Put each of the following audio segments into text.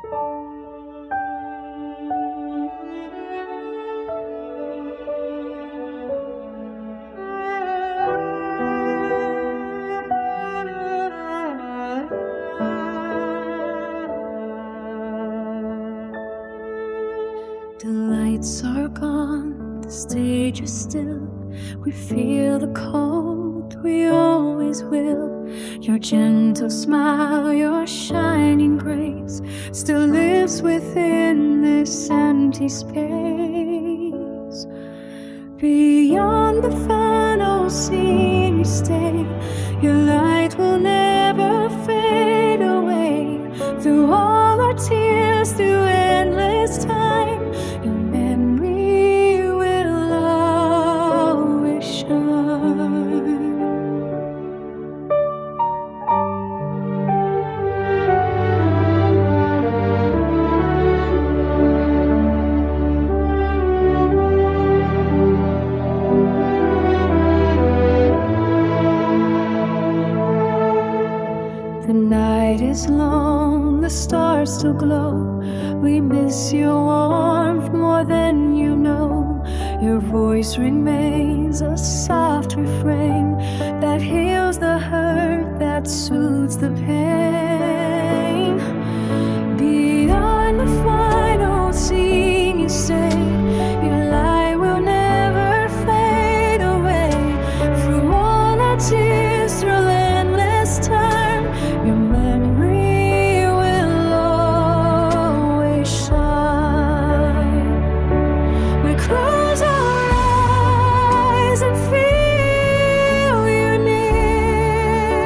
The lights are gone, the stage is still. We feel the cold, we always will. Your gentle smile, your shining grace still lives within this empty space. Beyond the final scene you stay, your light will never fade away. Through all our tears, through endless time, your memory will always shine. The night is long, the stars still glow. We miss your warmth more than you know. Your voice remains a soft refrain that heals the hurt, that soothes the pain. Beyond the final scene you say, your light will never fade away. Through all our tears, through endless time, your memory will always shine. We close our eyes and feel you near.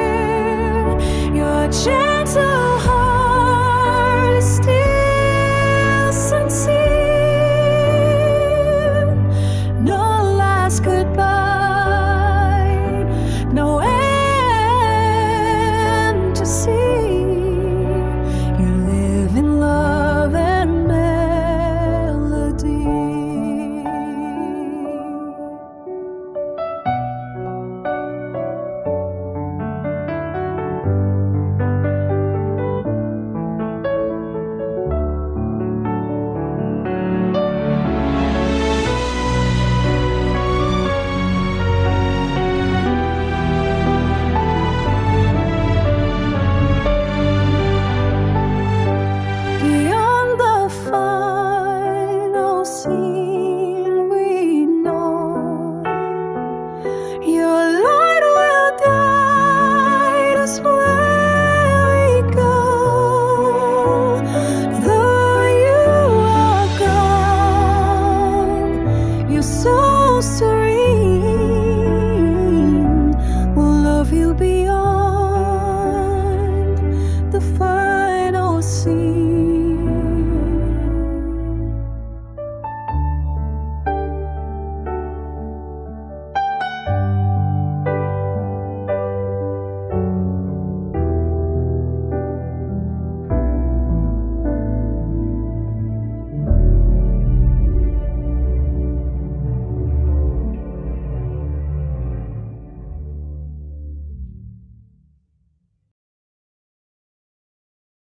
Your gentle heart is still sincere. No last goodbye, no end to see. You live in love and melody. Beyond the final scene we know, your light will guide us where we go. Though you are gone, you're so serene. We'll love you beyond